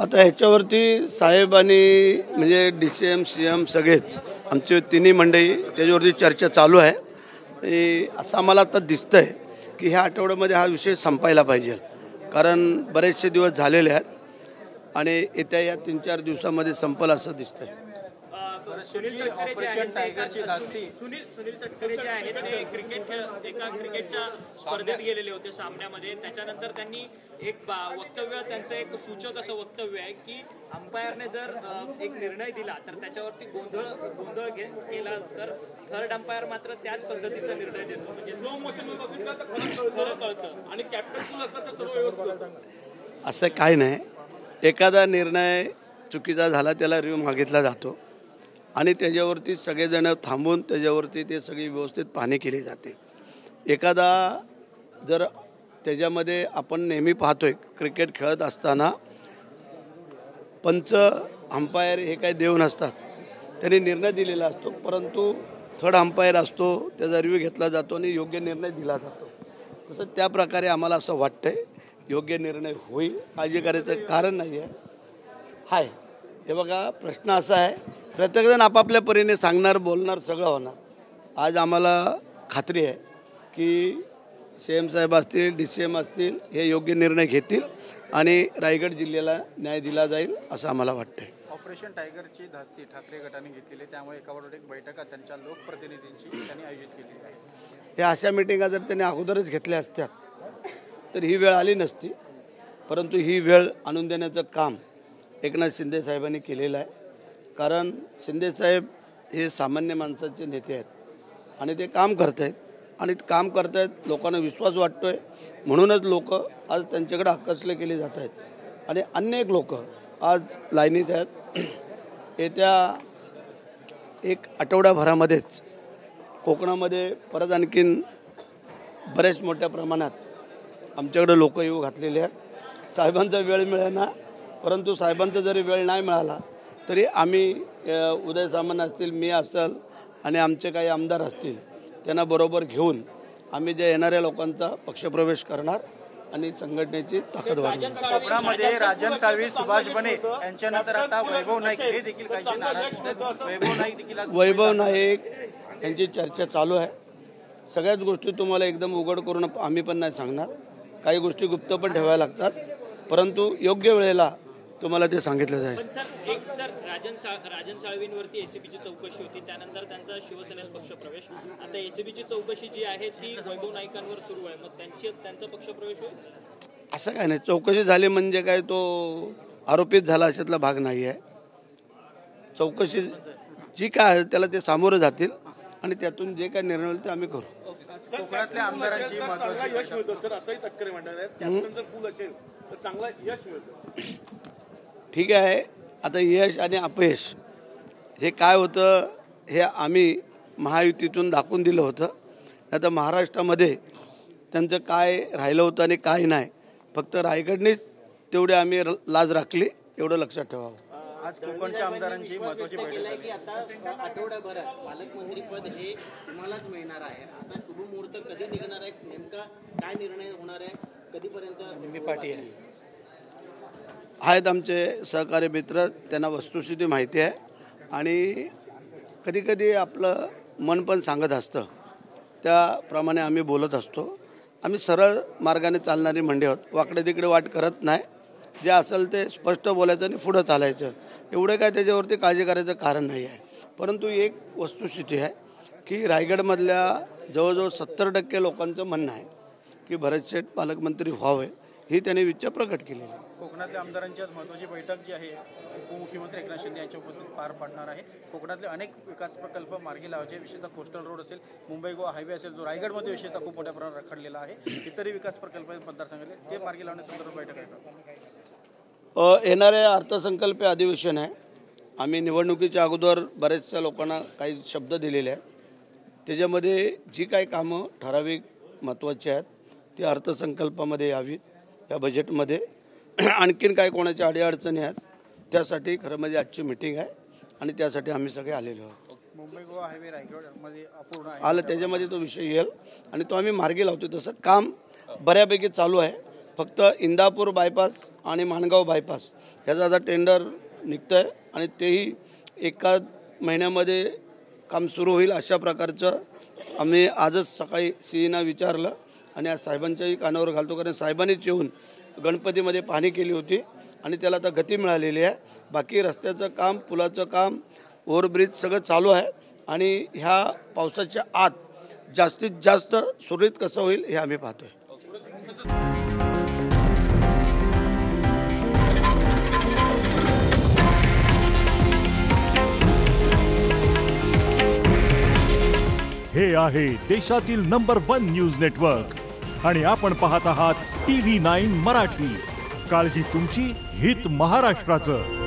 आता ह्याच्यावरती साहेब आणि म्हणजे DCM CM सगळेच आमचे तिन्ही मंडळी त्याच्यावरती चर्चा चालू आहे आणि असं आम्हाला आता दिसतंय की ह्या आठवड्यामध्ये हा विषय संपायला पाहिजे, कारण बरेचसे दिवस झालेले आहेत आणि येत्या या 3-4 दिवसामध्ये संपल असं दिसतंय. सुनील तटकरे जे आहेत ते एका क्रिकेटच्या स्पर्धेत गेलेले होते सामन्यामध्ये. त्याच्यानंतर त्यांनी एक वक्तव्य, त्यांचं एक सूचक असं वक्तव्य आहे की अंपायरने जर एक निर्णय दिला तर त्याच्यावरती गोंधळ केला तर थर्ड अंपायर मात्र त्याच पद्धतीचा निर्णय देतो, म्हणजे स्लो मोशन खरं कळतं आणि कॅप्टन असं काय नाही. एखादा निर्णय चुकीचा झाला त्याला रिव्ह्यू मागितला जातो आणि त्याच्यावरती सगळेजण थांबून त्याच्यावरती ते सगळी व्यवस्थित पाहणी केली जाते. एखादा जर त्याच्यामध्ये आपण नेहमी पाहतोय क्रिकेट खेळत असताना पंच अंपायर हे काही देव नसतात, त्यांनी निर्णय दिलेला असतो, परंतु थर्ड अंपायर असतो, त्याचा रिव्ह्यू घेतला जातो आणि योग्य निर्णय दिला जातो. तसं त्या प्रकारे आम्हाला असं वाटतंय योग्य निर्णय होईल, काळजी करायचं कारण नाही आहे. हाय हे बघा, प्रश्न असा आहे, प्रत्येकजण आपापल्या परीने सांगणार, बोलणार, सगळं होणार. आज आम्हाला खात्री आहे की CM साहेब असतील, DCM असतील, हे योग्य निर्णय घेतील आणि रायगड जिल्ह्याला न्याय दिला जाईल असं आम्हाला वाटतंय. ऑपरेशन टायगरची धास्ती ठाकरे गटाने घेतलेली, त्यामुळे एकावर एक बैठका त्यांच्या लोकप्रतिनिधींची त्यांनी आयोजित केलेली आहे. या अशा मिटिंगा जर त्यांनी अगोदरच घेतल्या असत्या तर ही वेळ आली नसती, परंतु ही वेळ आणून देण्याचं काम एकनाथ शिंदे साहेबांनी केलेलं आहे. कारण शिंदेसाहेब हे सामान्य माणसाचे नेते आहेत आणि ते काम करत आहेत आणि काम करत आहेत, लोकांना विश्वास वाटतो आहे, म्हणूनच लोक आज त्यांच्याकडे आकर्षले केले जात आहेत आणि अनेक लोक आज लाईनीत आहेत. येत्या एक आठवड्याभरामध्येच कोकणामध्ये परत आणखीन बरेच मोठ्या प्रमाणात आमच्याकडे लोक येऊ घातलेले आहेत. साहेबांचा वेळ मिळेना, परंतु साहेबांचा जरी वेळ नाही मिळाला तरी आम्ही उदय सामंत असतील, मी असेल आणि आमचे काही आमदार असतील त्यांना बरोबर घेऊन आम्ही जे येणाऱ्या लोकांचा पक्षप्रवेश करणार आणि संघटनेची ताकद वाढवणार. कोकणामध्ये राजन साळवी, सुभाष बने यांच्यानंतर आता वैभव नाईक हे देखील काही नाराज आहेत. वैभव नाईक यांची चर्चा चालू आहे. सगळ्याच गोष्टी तुम्हाला एकदम उघड करून आम्ही पण नाही सांगणार, काही गोष्टी गुप्त पण ठेवायला लागतात, परंतु योग्य वेळेला तुम्हाला ते सांगितलं जाईल. पण सर राजन साळवींवरती ACBची चौकशी होती, त्यानंतर त्यांचा शिवसेनेत पक्षप्रवेश. आता ACBची चौकशी जी आहे ती वैभव नाईकांवर सुरू आहे, मग त्यांचा पक्षप्रवेश होईल असं काय नाही. चौकशी झाली म्हणजे काय तो आरोपित झाला अशातला भाग नाही आहे. चौकशी जी काय आहे त्याला ते सामोरं जातील आणि त्यातून जे काय निर्णय होईल ते आम्ही करू. कोकणातल्या आमदारांची यश मिळतं सर, असंही तटकरे म्हणतात, कॅप्टन जर कूल असेल तर चांगला यश मिळतं. ठीक आहे, आता यश आणि अपयश हे काय होतं हे आम्ही महायुतीतून दाखवून दिलं होतं. आता महाराष्ट्रामध्ये त्यांचं काय राहिलं होतं आणि काय नाही, फक्त रायगडनेच तेवढे आम्ही लाज राखली, एवढं लक्षात ठेवावं. आज कोकणच्या आमदारांची महत्त्वाची बैठक झाली. आता आठवड्याभरात पालकमंत्रीपद हे तुम्हालाच मिळणार आहे. आता शुभ मुहूर्त कधी निघणार आहे, नेमका काय निर्णय होणार आहे, कधीपर्यंत पाठी आहे? आहेत आमचे सहकारी मित्र, त्यांना वस्तुस्थिती माहिती आहे आणि कधीकधी आपलं मन पण सांगत असतं, त्याप्रमाणे आम्ही बोलत असतो. आम्ही सरळ मार्गाने चालणारी मंडळी आहोत, वाकडे तिकडे वाट करत नाही. जे असेल ते स्पष्ट बोलायचं आणि पुढं चालायचं, एवढं काय त्याच्यावरती काळजी करायचं कारण नाही आहे. परंतु एक वस्तुस्थिती आहे की रायगडमधल्या जवळजवळ 70% लोकांचं म्हणणं आहे की भरत शेठ पालकमंत्री व्हावे, ही त्यांनी इच्छा प्रकट केलेली आहे. कोकणातल्या आमदारांची महत्त्वाची बैठक जी आहे उपमुख्यमंत्री एकनाथ शिंदे यांच्या उपस्थितीत पार पडणार आहे. कोकणातले अनेक विकास प्रकल्प मार्गी लावायचे, विशेषतः कोस्टल रोड असेल, मुंबई गोवा हायवे असेल, जो रायगडमध्ये विशेषतः खूप मोठ्या प्रमाणात रखडलेला आहे, इतरही विकास प्रकल्प मतदारसंघातले ते मार्गी लावण्यासंदर्भात बैठक आहे. येणारे अर्थसंकल्प अधिवेशन आहे. आम्ही निवडणुकीच्या अगोदर बऱ्याचशा लोकांना काही शब्द दिलेले आहेत. त्याच्यामध्ये जी काही कामं ठराविक महत्त्वाची आहेत ती अर्थसंकल्पामध्ये यावीत, या बजेटमध्ये. आणखीन काय कोणाच्या अडीअडचणी आहेत त्यासाठी खरं म्हणजे आजची मीटिंग आहे आणि त्यासाठी आम्ही सगळे आलेलो आहोत. मुंबई गोवा हायवे रायगडमध्ये अपूर्ण आहे, आलं त्याच्यामध्ये तो विषय येईल आणि तो आम्ही मार्गी लावतो. तसं काम बऱ्यापैकी चालू आहे फक्त इंदापूर बायपास आणि माणगाव बायपास ह्याचं आता टेंडर निघतं आहे आणि तेही एका महिन्यामध्ये काम सुरू होईल अशा प्रकारचं आम्ही आजच सकाळी सीईना विचारलं आणि आज साहेबांच्याही कानावर घालतो, कारण साहेबांनीच येऊन गणपतीमध्ये पाहणी केली होती आणि त्याला आता गती मिळालेली आहे. बाकी रस्त्याचं काम, पुलाचं काम, ओव्हरब्रिज सगळं चालू आहे आणि ह्या पावसाच्या आत जास्तीत जास्त सुरळीत कसं होईल हे आम्ही पाहतोय. हे आहे देशातील नंबर 1 न्यूज नेटवर्क आणि आपण पाहत आहात TV9 मराठी. काळजी तुमची, हित महाराष्ट्राचं.